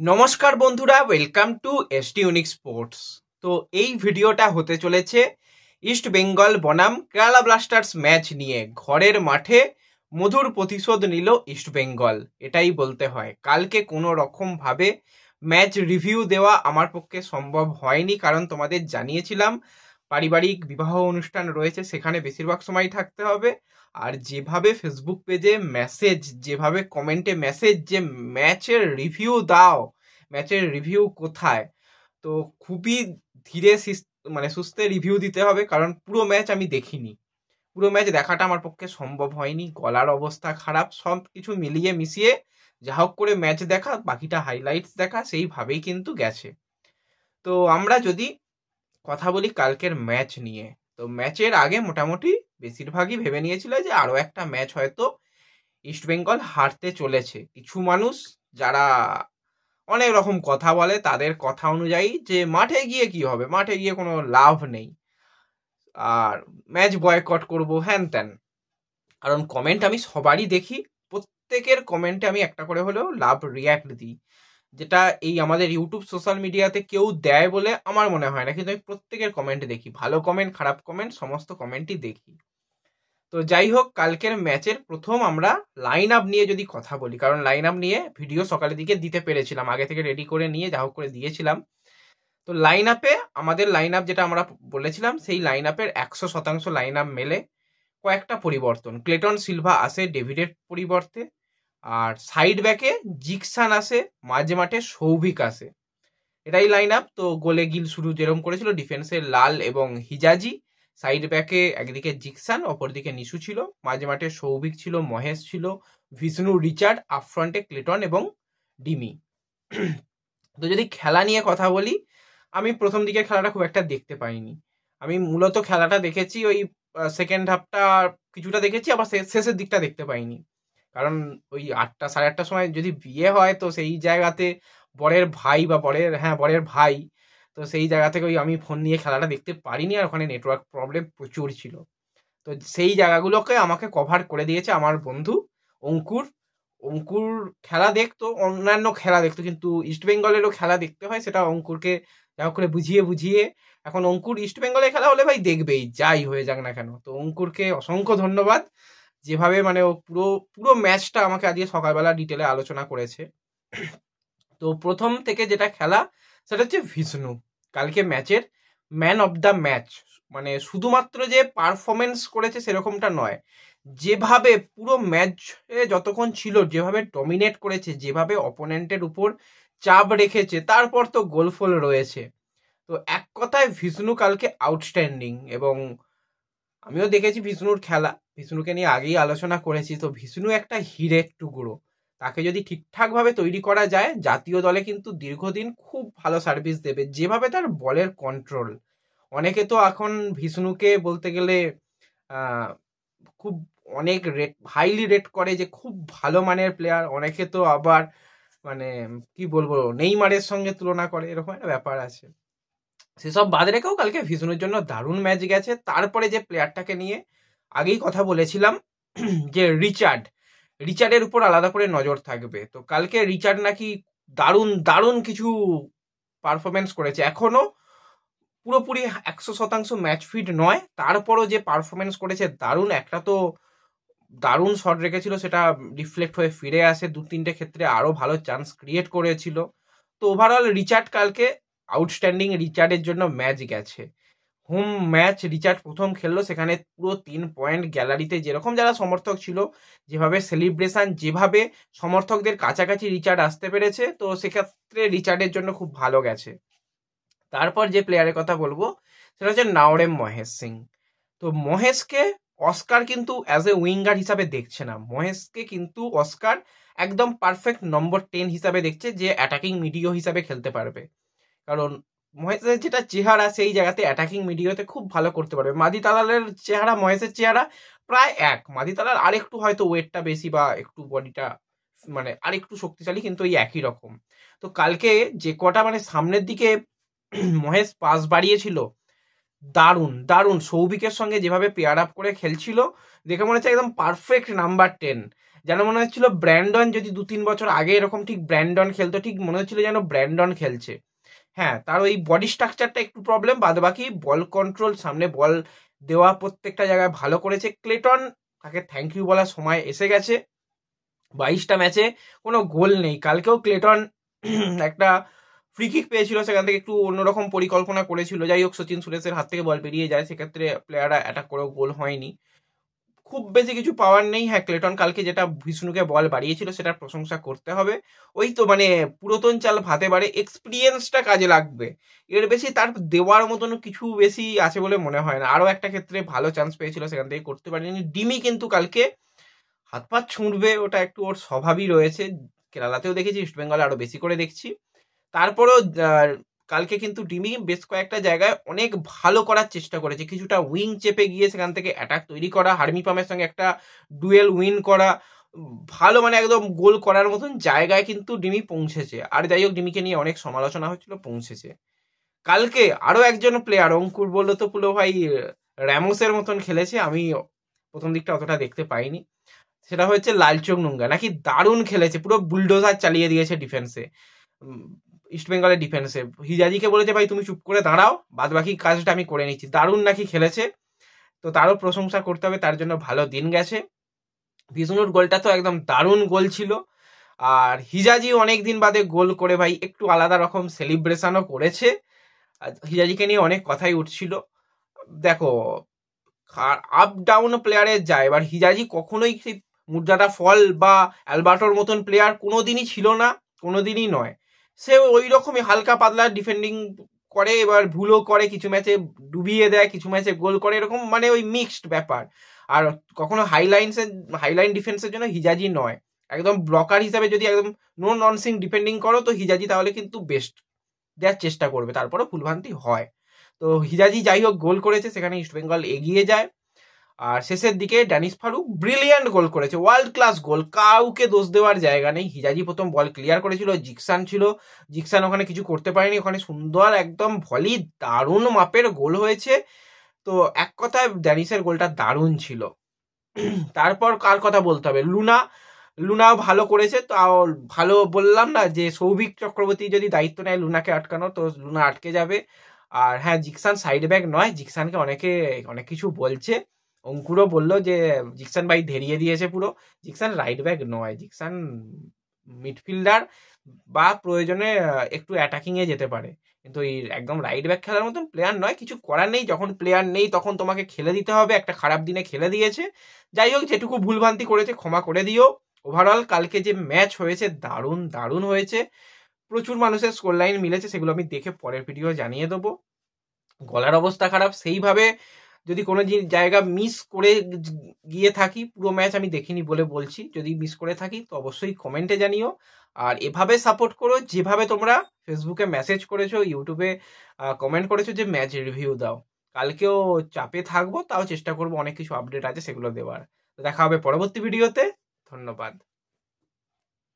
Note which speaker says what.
Speaker 1: নমস্কার বন্ধুরা, welcome to ST unique sports. তো এই ভিডিওটা হতে চলেছে ইস্ট বেঙ্গল বনাম কেরালা ব্লাস্টার্স ম্যাচ নিয়ে। ঘরের মাঠে মধুর প্রতিশোধ নিল ইস্ট বেঙ্গল, এটাই বলতে হয়। কালকে কোনো রকমভাবে ম্যাচ রিভিউ দেওয়া আমার পক্ষে সম্ভব হয়নি, কারণ তোমাদের জানিয়েছিলাম পারিবারিক বিবাহ অনুষ্ঠান রয়েছে, সেখানে বেশিরভাগ সময় থাকতে হবে। আর যেভাবে ফেসবুক পেজে মেসেজ, যেভাবে কমেন্টে মেসেজ যে ম্যাচের রিভিউ দাও, ম্যাচের রিভিউ কোথায়, তো খুবই ধীরে সুস্থে রিভিউ দিতে হবে, কারণ পুরো ম্যাচ আমি দেখিনি। পুরো ম্যাচ দেখাটা আমার পক্ষে সম্ভব হয়নি, গলার অবস্থা খারাপ, সব কিছু মিলিয়ে মিশিয়ে যা হোক করে ম্যাচ দেখা, বাকিটা হাইলাইটস দেখা, সেইভাবেই কিন্তু গেছে। তো আমরা যদি কথা বলি কালকের ম্যাচ নিয়ে, তো ম্যাচের আগে মোটামুটি বেশিরভাগই ভেবে নিয়েছিল যে আরও একটা ম্যাচ হয়তো ইস্টবেঙ্গল হারতে চলেছে। কিছু মানুষ যারা অনেক রকম কথা বলে, তাদের কথা অনুযায়ী যে মাঠে গিয়ে কি হবে, মাঠে গিয়ে কোনো লাভ নেই, আর ম্যাচ বয়কট করবো হ্যান ত্যান। কারণ কমেন্ট আমি সবারই দেখি, প্রত্যেকের কমেন্টে আমি একটা করে হলেও লাভ রিয়াক্ট দিই, যেটা এই আমাদের ইউটিউব সোশ্যাল মিডিয়াতে কেউ দেয় বলে আমার মনে হয় না, কিন্তু আমি প্রত্যেকের কমেন্ট দেখি, ভালো কমেন্ট খারাপ কমেন্ট সমস্ত কমেন্টই দেখি। তো যাই হোক, কালকের ম্যাচের প্রথম আমরা লাইন আপ নিয়ে যদি কথা বলি, কারণ লাইন আপ নিয়ে ভিডিও সকালের দিকে দিতে পেরেছিলাম, আগে থেকে রেডি করে নিয়ে যা হোক করে দিয়েছিলাম। তো লাইন আপে আমাদের লাইন আপ যেটা আমরা বলেছিলাম, সেই লাইন আপের 100% লাইন আপ মেলে। কয়েকটা পরিবর্তন, ক্লেটন সিলভা আসে ডেভিডের পরিবর্তে, আর সাইড ব্যাকে জিকসান আসে, মাঝে মাঠে সৌভিক আসে, এটাই লাইন আপ। তো গোলে গিল শুরু যেরকম করেছিল, ডিফেন্সে লাল এবং হিজাজি, সাইড ব্যাকে একদিকে জিকসান, অপরদিকে নিশু ছিল, মাঝে মাঠে সৌভিক ছিল, মহেশ ছিল, বিষ্ণু, রিচার্ড, আপফ্রন্টে ক্লেটন এবং ডিমি। তো যদি খেলা নিয়ে কথা বলি, আমি প্রথম দিকের খেলাটা খুব একটা দেখতে পাইনি। আমি মূলত খেলাটা দেখেছি ওই সেকেন্ড হাফটা কিছুটা দেখেছি, আবার শেষের দিকটা দেখতে পাইনি, কারণ ওই 8টা সাড়ে 8টার সময় যদি বিয়ে হয়, তো সেই জায়গাতে বরের ভাই বা বরের ভাই, তো সেই জায়গা থেকে ওই আমি ফোন নিয়ে খেলাটা দেখতে পারিনি, আর ওখানে নেটওয়ার্ক প্রবলেম প্রচুর ছিল। তো সেই জায়গাগুলোকে আমাকে কভার করে দিয়েছে আমার বন্ধু অঙ্কুর। অঙ্কুর খেলা দেখতো, অন্যান্য খেলা দেখতো, কিন্তু ইস্টবেঙ্গলেরও খেলা দেখতে হয়, সেটা অঙ্কুরকে যা হোক করে বুঝিয়ে বুঝিয়ে এখন অঙ্কুর ইস্টবেঙ্গলের খেলা হলে ভাই দেখবেই, যাই হয়ে যাক না কেন। তো অঙ্কুরকে অসংখ্য ধন্যবাদ, যেভাবে মানে ও পুরো পুরো ম্যাচটা আমাকে আজকে সকালবেলা ডিটেলে আলোচনা করেছে। তো প্রথম থেকে যেটা খেলা, সেটা হচ্ছে বিষ্ণু, কালকে ম্যাচের ম্যান অফ দ্য ম্যাচ। মানে শুধুমাত্র যে পারফরমেন্স করেছে সেরকমটা নয়, যেভাবে পুরো ম্যাচে যতক্ষণ ছিল যেভাবে ডমিনেট করেছে, যেভাবে অপোনেন্টের উপর চাপ রেখেছে, তারপর তো গোলফল রয়েছে। তো এক কথায় বিষ্ণু কালকে আউটস্ট্যান্ডিং। এবং আমিও দেখেছি বিষ্ণুর খেলা, বিষ্ণুকে নিয়ে আগেই আলোচনা করেছি। তো বিষ্ণু একটা হিরের টুকরো, তাকে যদি ঠিকঠাকভাবে তৈরি করা যায়, জাতীয় দলে কিন্তু দীর্ঘদিন খুব ভালো সার্ভিস দেবে। যেভাবে তার বলের কন্ট্রোল, অনেকে তো এখন বিষ্ণুকে বলতে গেলে খুব অনেক হাইলি রেট করে যে খুব ভালো মানের প্লেয়ার, অনেকে তো আবার মানে কি বলবো, নেইমারের সঙ্গে তুলনা করে, এরকম একটা ব্যাপার আছে। সেসব বাদ রেখেও কালকে বিষ্ণুর জন্য দারুণ ম্যাচ গেছে। তারপরে যে প্লেয়ারটাকে নিয়ে আগেই কথা বলেছিলাম যে রিচার্ডের উপর আলাদা করে নজর থাকবে, তো কালকে রিচার্ড নাকি দারুণ দারুণ কিছু পারফরমেন্স করেছে। এখনো পুরোপুরি 100% ম্যাচ ফিট নয়, তারপরও যে পারফরমেন্স করেছে দারুণ। একটা তো দারুণ শট রেখেছিল, সেটা রিফ্লেক্ট হয়ে ফিরে আসে, 2-3টে ক্ষেত্রে আরো ভালো চান্স ক্রিয়েট করেছিল। তো ওভারঅল রিচার্ড কালকে আউটস্ট্যান্ডিং, রিচার্ডের জন্য ম্যাচ গেছে। হোম ম্যাচ রিচার্ড প্রথম খেললো, সেখানে পুরো 3 পয়েন্ট গ্যালারিতে যেরকম যারা সমর্থক ছিল, যেভাবে সেলিব্রেশন, যেভাবে সমর্থকদের কাছাকাছি রিচার্ড আসতে পেরেছে, তো সেক্ষেত্রে রিচার্ডের জন্য খুব ভালো গেছে। তারপর যে প্লেয়ারের কথা বলবো, সেটা হচ্ছে নাওরেম মহেশ সিং। তো মহেশকে অস্কার কিন্তু অ্যাজ এ উইঙ্গার হিসাবে দেখছে না, মহেশকে কিন্তু অস্কার একদম পারফেক্ট নম্বর 10 হিসাবে দেখছে, যে অ্যাটাকিং মিডিও হিসাবে খেলতে পারবে। কারণ মহেশের যেটা চেহারা, সেই জায়গাতে অ্যাটাকিং মিডিওতে খুব ভালো করতে পারবে। মাদি তালালের চেহারা, মহেশের চেহারা প্রায় এক। মাদি তালাল আরেকটু হয়তো ওয়েটটা বেশি বা একটু বডিটা মানে আরেকটু শক্তিশালী, কিন্তু এই একই রকম। তো কালকে যে কটা মানে সামনের দিকে মহেশ পাস বাড়িয়েছিল, দারুণ দারুণ। সৌভিকের সঙ্গে যেভাবে পেয়ার আপ করে খেলছিল, দেখে মনে হচ্ছে একদম পারফেক্ট নাম্বার 10। যেন মনে হচ্ছিল ব্র্যান্ডন যদি 2-3 বছর আগে এরকম ঠিক ব্র্যান্ডন খেলতো, ঠিক মনে হচ্ছিল যেন ব্র্যান্ডন খেলছে। হ্যাঁ, তার ওই বডি স্ট্রাকচারটা একটু প্রবলেম, বাদ বাকি বল কন্ট্রোল, সামনে বল দেওয়া প্রত্যেকটা জায়গায় ভালো করেছে ক্লেটন। তাকে থ্যাংক ইউ বলার সময় এসে গেছে। 22টা ম্যাচে কোনো গোল নেই। কালকেও ক্লেটন একটা ফ্রি কিক পেয়েছিল, সেখান থেকে একটু অন্যরকম পরিকল্পনা করেছিল, যাই হোক সচিন সুরেশের হাত থেকে বল বেরিয়ে যায়, সেক্ষেত্রে প্লেয়াররা অ্যাটাক করেও গোল হয়নি। খুব বেশি কিছু পাওয়ার নেই। হ্যাঁ, ক্লেটন কালকে যেটা বিষ্ণুকে বল বাড়িয়েছিল সেটার প্রশংসা করতে হবে। ওই তো মানে পুরাতন চাল ভাতে বাড়ে, এক্সপিরিয়েন্সটা কাজে লাগবে, এর বেশি তার দেওয়ার মতন কিছু বেশি আছে বলে মনে হয় না। আরও একটা ক্ষেত্রে ভালো চান্স পেয়েছিল, সেখান থেকে করতে পারেনি। ডিমি কিন্তু কালকে হাত পা ছুঁড়বে, ওটা একটু ওর স্বভাবই রয়েছে। কেরালাতেও দেখেছি, ইস্টবেঙ্গলে আরও বেশি করে দেখছি। তারপরেও কালকে কিন্তু ডিমি বেশ কয়েকটা জায়গায় অনেক ভালো করার চেষ্টা করেছে, কিছুটা উইং চেপে গিয়ে সেখান থেকে অ্যাটাক তৈরি করা, হার্মি পামের সঙ্গে একটা ডুয়েল উইন করা, ভালো মানে একদম গোল করার মতন জায়গায় কিন্তু ডিমি পৌঁছেছে। আর যাই হোক, ডিমিকে নিয়ে অনেক সমালোচনা হচ্ছিল, পৌঁছেছে। কালকে আরও একজন প্লেয়ার, অঙ্কুর বললো তো পুরো ভাই র্যামোসের মতন খেলেছে, আমি প্রথম দিকটা অতটা দেখতে পাইনি। সেটা হচ্ছে লালচোং নুঙ্গা, নাকি দারুণ খেলেছে, পুরো বুলডোজার চালিয়ে দিয়েছে ডিফেন্সে, ইস্টবেঙ্গলের ডিফেন্সে। হিজাজিকে বলেছে ভাই তুমি চুপ করে দাঁড়াও, বাদ বাকি কাজটা আমি করে নিচ্ছি। দারুণ নাকি খেলেছে, তো তারও প্রশংসা করতে হবে, তার জন্য ভালো দিন গেছে। বিষ্ণুর গোলটা তো একদম দারুণ গোল ছিল। আর হিজাজি অনেক দিন বাদে গোল করে ভাই একটু আলাদা রকম সেলিব্রেশনও করেছে। হিজাজিকে নিয়ে অনেক কথাই উঠছিল। দেখো, আপ ডাউন প্লেয়ারের যায়, এবার হিজাজি কখনোই সেই মুদ্রাটা ফল বা অ্যালবার্টোর মতন প্লেয়ার কোনোদিনই ছিল না, কোনোদিনই নয়। সে ওই রকমই হালকা পাতলা ডিফেন্ডিং করে, এবার ভুলও করে, কিছু ম্যাচে ডুবিয়ে দেয়, কিছু ম্যাচে গোল করে, এরকম মানে ওই মিক্সড ব্যাপার। আর কখনো হাইলাইন ডিফেন্সের জন্য হিজাজি নয়, একদম ব্লকার হিসাবে যদি একদম নো ননসিং ডিফেন্ডিং করো তো হিজাজি তাহলে কিন্তু বেস্ট দেওয়ার চেষ্টা করবে, তারপরে ভুলভ্রান্তি হয়। তো হিজাজি যাই হোক গোল করেছে, সেখানে ইস্টবেঙ্গল এগিয়ে যায়। আর শেষের দিকে ড্যানিশ ফারুক ব্রিলিয়ান্ট গোল করেছে, ওয়ার্ল্ড ক্লাস গোল, কাউকে দোষ দেওয়ার জায়গা নেই। হিজাজি প্রথম বল ক্লিয়ার করেছিল, জিকসান ওখানে কিছু করতে পারেনি, ওখানে সুন্দর একদম ভলি দারুণ মাপের গোল হয়েছে। তো এক কথায় ড্যানিশের গোলটা দারুণ ছিল। তারপর কার কথা বলতে হবে, লুনাও ভালো করেছে। তো ভালো বললাম না যে সৌভিক চক্রবর্তী যদি দায়িত্ব নেয় লুনাকে আটকানো, তো লুনা আটকে যাবে। আর হ্যাঁ, জিকসান সাইড ব্যাক নয়, জিকসানকে অনেকে অনেক কিছু বলছে। অঙ্কুরও বললো যে জিকসান ভাই ধেরিয়ে দিয়েছে পুরো, জিকসান রাইট ব্যাক নয়, জিকসান মিডফিল্ডার বা প্রয়োজনে একটু অ্যাটাকিংয়ে যেতে পারে, কিন্তু এই একদম রাইট ব্যাক খেলার মতন প্লেয়ার নয়। কিছু করার নেই, যখন প্লেয়ার নেই তখন তোমাকে খেলে দিতে হবে, একটা খারাপ দিনে খেলে দিয়েছে। যাই হোক, যেটুকু ভুলভ্রান্তি করেছে ক্ষমা করে দিও। ওভারঅল কালকে যে ম্যাচ হয়েছে দারুণ দারুণ হয়েছে, প্রচুর মানুষের স্কোর লাইন মিলেছে, সেগুলো আমি দেখে পরের ভিডিও জানিয়ে দেবো। গলার অবস্থা খারাপ, সেইভাবে যদি কোনো জায়গা মিস করে গিয়ে থাকি, পুরো ম্যাচ আমি দেখিনি বলে বলছি, যদি মিস করে থাকি তো অবশ্যই কমেন্টে জানিও। আর এভাবে সাপোর্ট করো, যেভাবে তোমরা ফেসবুকে মেসেজ করেছো, ইউটিউবে কমেন্ট করেছো যে ম্যাচ রিভিউ দাও। কালকেও চাপে থাকবো, তাও চেষ্টা করবো অনেক কিছু আপডেট আছে সেগুলো দেওয়ার। তো দেখা হবে পরবর্তী ভিডিওতে, ধন্যবাদ।